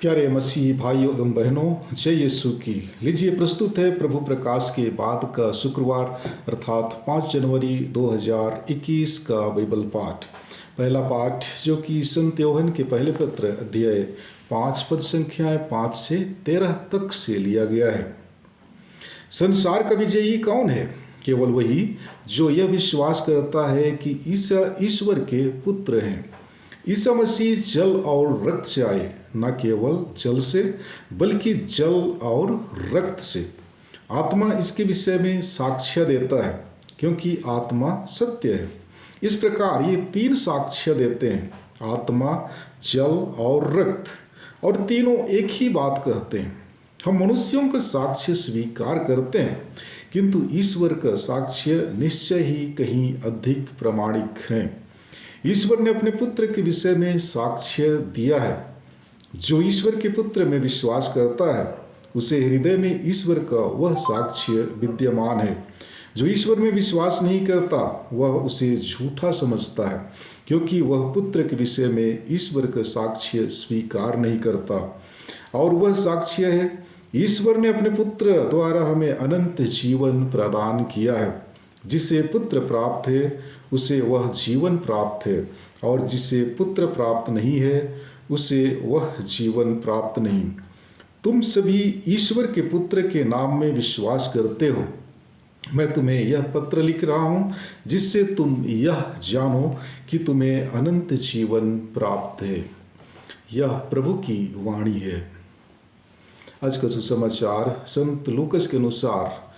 प्यारे मसीह भाइयों एवं बहनों, जय यीशु की। लीजिए प्रस्तुत है प्रभु प्रकाश के बाद का शुक्रवार अर्थात 5 जनवरी 2021 का बाइबल पाठ। पहला पाठ जो कि संत यूहन्ना के पहले पत्र अध्याय 5 पद संख्याएं 5 से 13 तक से लिया गया है। संसार का विजयी कौन है? केवल वही जो यह विश्वास करता है कि ईसा ईश्वर के पुत्र हैं। ईसा मसीह जल और रक्त से आए, न केवल जल से बल्कि जल और रक्त से। आत्मा इसके विषय में साक्ष्य देता है, क्योंकि आत्मा सत्य है। इस प्रकार ये तीन साक्ष्य देते हैं, आत्मा, जल और रक्त, और तीनों एक ही बात कहते हैं। हम मनुष्यों का साक्ष्य स्वीकार करते हैं, किंतु ईश्वर का साक्ष्य निश्चय ही कहीं अधिक प्रामाणिक है। ईश्वर ने अपने पुत्र के विषय में साक्ष्य दिया है। जो ईश्वर के पुत्र में विश्वास करता है, उसे हृदय में ईश्वर का वह साक्ष्य विद्यमान है। जो ईश्वर में विश्वास नहीं करता, वह उसे झूठा समझता है, क्योंकि वह पुत्र के विषय में ईश्वर का साक्ष्य स्वीकार नहीं करता। और वह साक्ष्य है, ईश्वर ने अपने पुत्र द्वारा हमें अनंत जीवन प्रदान किया है। जिसे पुत्र प्राप्त है, उसे वह जीवन प्राप्त है, और जिसे पुत्र प्राप्त नहीं है, उसे वह जीवन प्राप्त नहीं। तुम सभी ईश्वर के पुत्र के नाम में विश्वास करते हो। मैं तुम्हें यह पत्र लिख रहा हूँ, जिससे तुम यह जानो कि तुम्हें अनंत जीवन प्राप्त है। यह प्रभु की वाणी है। आज का सुसमाचार संत लूकस के अनुसार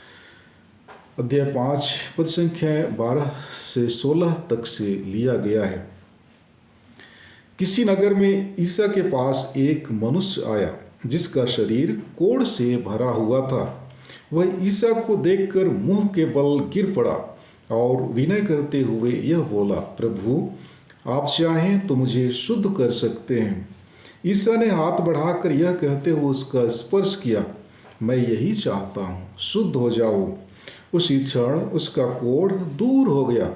अध्याय 5 पद संख्या 12 से 16 तक से लिया गया है। किसी नगर में ईसा के पास एक मनुष्य आया, जिसका शरीर कोढ़ से भरा हुआ था। वह ईसा को देखकर मुंह के बल गिर पड़ा और विनय करते हुए यह बोला, प्रभु, आप चाहें तो मुझे शुद्ध कर सकते हैं। ईसा ने हाथ बढ़ाकर यह कहते हुए उसका स्पर्श किया, मैं यही चाहता हूँ, शुद्ध हो जाओ। उसी क्षण उसका कोढ़ दूर हो गया।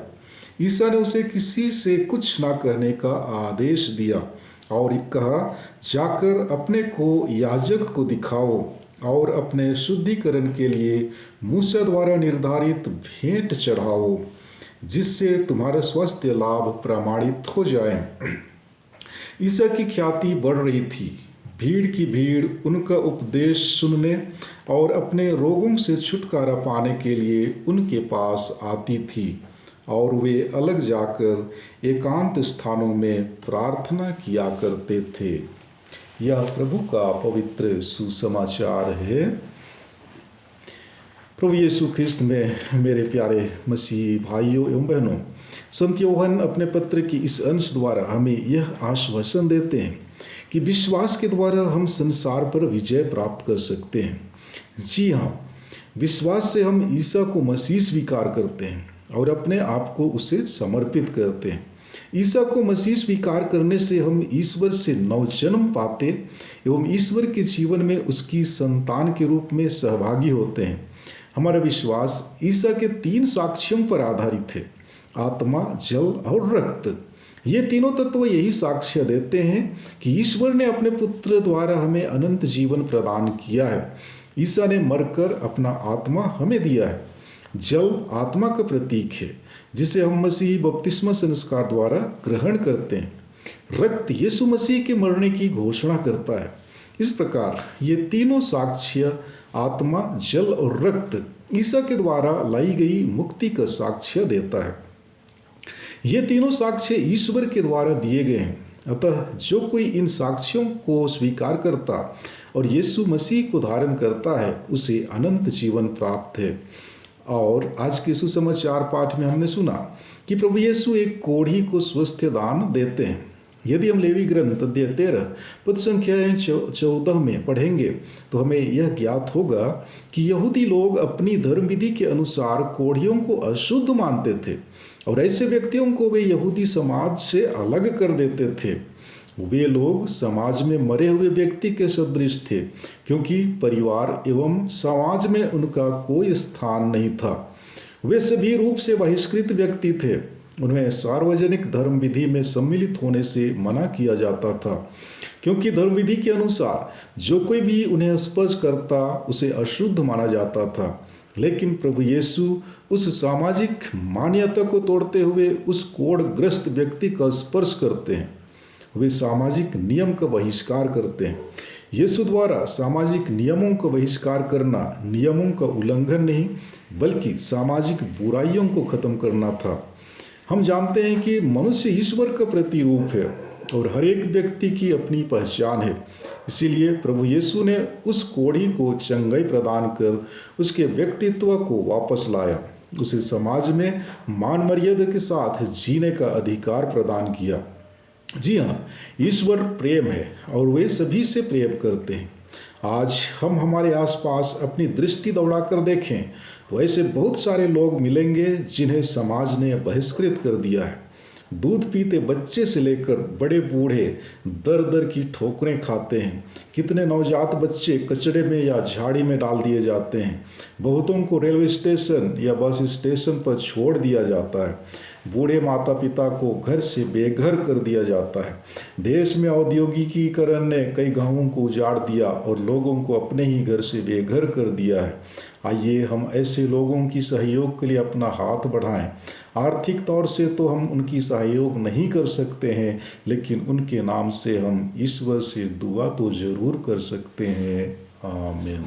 ईसा ने उसे किसी से कुछ न कहने का आदेश दिया और कहा, जाकर अपने को याजक को दिखाओ और अपने शुद्धिकरण के लिए मूसा द्वारा निर्धारित भेंट चढ़ाओ, जिससे तुम्हारा स्वास्थ्य लाभ प्रमाणित हो जाए। ईसा की ख्याति बढ़ रही थी। भीड़ की भीड़ उनका उपदेश सुनने और अपने रोगों से छुटकारा पाने के लिए उनके पास आती थी, और वे अलग जाकर एकांत स्थानों में प्रार्थना किया करते थे। यह प्रभु का पवित्र सुसमाचार है। प्रभु यीशु ख्रिस्त में मेरे प्यारे मसीही भाइयों एवं बहनों, संत यूहन्ना अपने पत्र की इस अंश द्वारा हमें यह आश्वासन देते हैं कि विश्वास के द्वारा हम संसार पर विजय प्राप्त कर सकते हैं। जी हाँ, विश्वास से हम ईसा को मसीह स्वीकार करते हैं और अपने आप को उसे समर्पित करते हैं। ईसा को मसीह स्वीकार करने से हम ईश्वर से नवजन्म पाते एवं ईश्वर के जीवन में उसकी संतान के रूप में सहभागी होते हैं। हमारा विश्वास ईसा के 3 साक्ष्यों पर आधारित है, आत्मा, जल और रक्त। ये तीनों तत्व यही साक्ष्य देते हैं कि ईश्वर ने अपने पुत्र द्वारा हमें अनंत जीवन प्रदान किया है। ईसा ने मरकर अपना आत्मा हमें दिया है। जल आत्मा का प्रतीक है, जिसे हम मसीही बपतिस्मा संस्कार द्वारा ग्रहण करते हैं। रक्त यीशु मसीह के मरने की घोषणा करता है। इस प्रकार ये तीनों साक्ष्य, आत्मा, जल और रक्त, ईसा के द्वारा लाई गई मुक्ति का साक्ष्य देता है। ये तीनों साक्ष्य ईश्वर के द्वारा दिए गए हैं। अतः जो कोई इन साक्ष्यों को स्वीकार करता और यीशु मसीह को धारण करता है, उसे अनंत जीवन प्राप्त है। और आज के सुसमाचार पाठ में हमने सुना कि प्रभु यीशु एक कोढ़ी को स्वास्थ्य दान देते हैं। यदि हम लेवी ग्रंथ अध्याय 13 पद संख्या 14 में पढ़ेंगे, तो हमें यह ज्ञात होगा कि यहूदी लोग अपनी धर्म विधि के अनुसार कोढ़ियों को अशुद्ध मानते थे, और ऐसे व्यक्तियों को वे यहूदी समाज से अलग कर देते थे। वे लोग समाज में मरे हुए व्यक्ति के सदृश थे, क्योंकि परिवार एवं समाज में उनका कोई स्थान नहीं था। वे सभी रूप से बहिष्कृत व्यक्ति थे। उन्हें सार्वजनिक धर्म विधि में सम्मिलित होने से मना किया जाता था, क्योंकि धर्म विधि के अनुसार जो कोई भी उन्हें स्पर्श करता उसे अशुद्ध माना जाता था। लेकिन प्रभु यीशु उस सामाजिक मान्यता को तोड़ते हुए उस कोढ़ग्रस्त व्यक्ति का स्पर्श करते हैं। वे सामाजिक नियम का बहिष्कार करते हैं। यीशु द्वारा सामाजिक नियमों का बहिष्कार करना नियमों का उल्लंघन नहीं बल्कि सामाजिक बुराइयों को खत्म करना था। हम जानते हैं कि मनुष्य ईश्वर का प्रतिरूप है और हर एक व्यक्ति की अपनी पहचान है। इसीलिए प्रभु यीशु ने उस कोढ़ी को चंगाई प्रदान कर उसके व्यक्तित्व को वापस लाया, उसे समाज में मान मर्यादा के साथ जीने का अधिकार प्रदान किया। जी हाँ, ईश्वर प्रेम है और वे सभी से प्रेम करते हैं। आज हम हमारे आसपास अपनी दृष्टि दौड़ाकर देखें तो ऐसे बहुत सारे लोग मिलेंगे जिन्हें समाज ने बहिष्कृत कर दिया है। दूध पीते बच्चे से लेकर बड़े बूढ़े दर दर की ठोकरें खाते हैं। कितने नवजात बच्चे कचड़े में या झाड़ी में डाल दिए जाते हैं। बहुतों को रेलवे स्टेशन या बस स्टेशन पर छोड़ दिया जाता है। बूढ़े माता पिता को घर से बेघर कर दिया जाता है। देश में औद्योगिकीकरण ने कई गांवों को उजाड़ दिया और लोगों को अपने ही घर से बेघर कर दिया है। आइए हम ऐसे लोगों की सहयोग के लिए अपना हाथ बढ़ाएं। आर्थिक तौर से तो हम उनकी सहयोग नहीं कर सकते हैं, लेकिन उनके नाम से हम ईश्वर से दुआ तो जरूर कर सकते हैं। आमीन।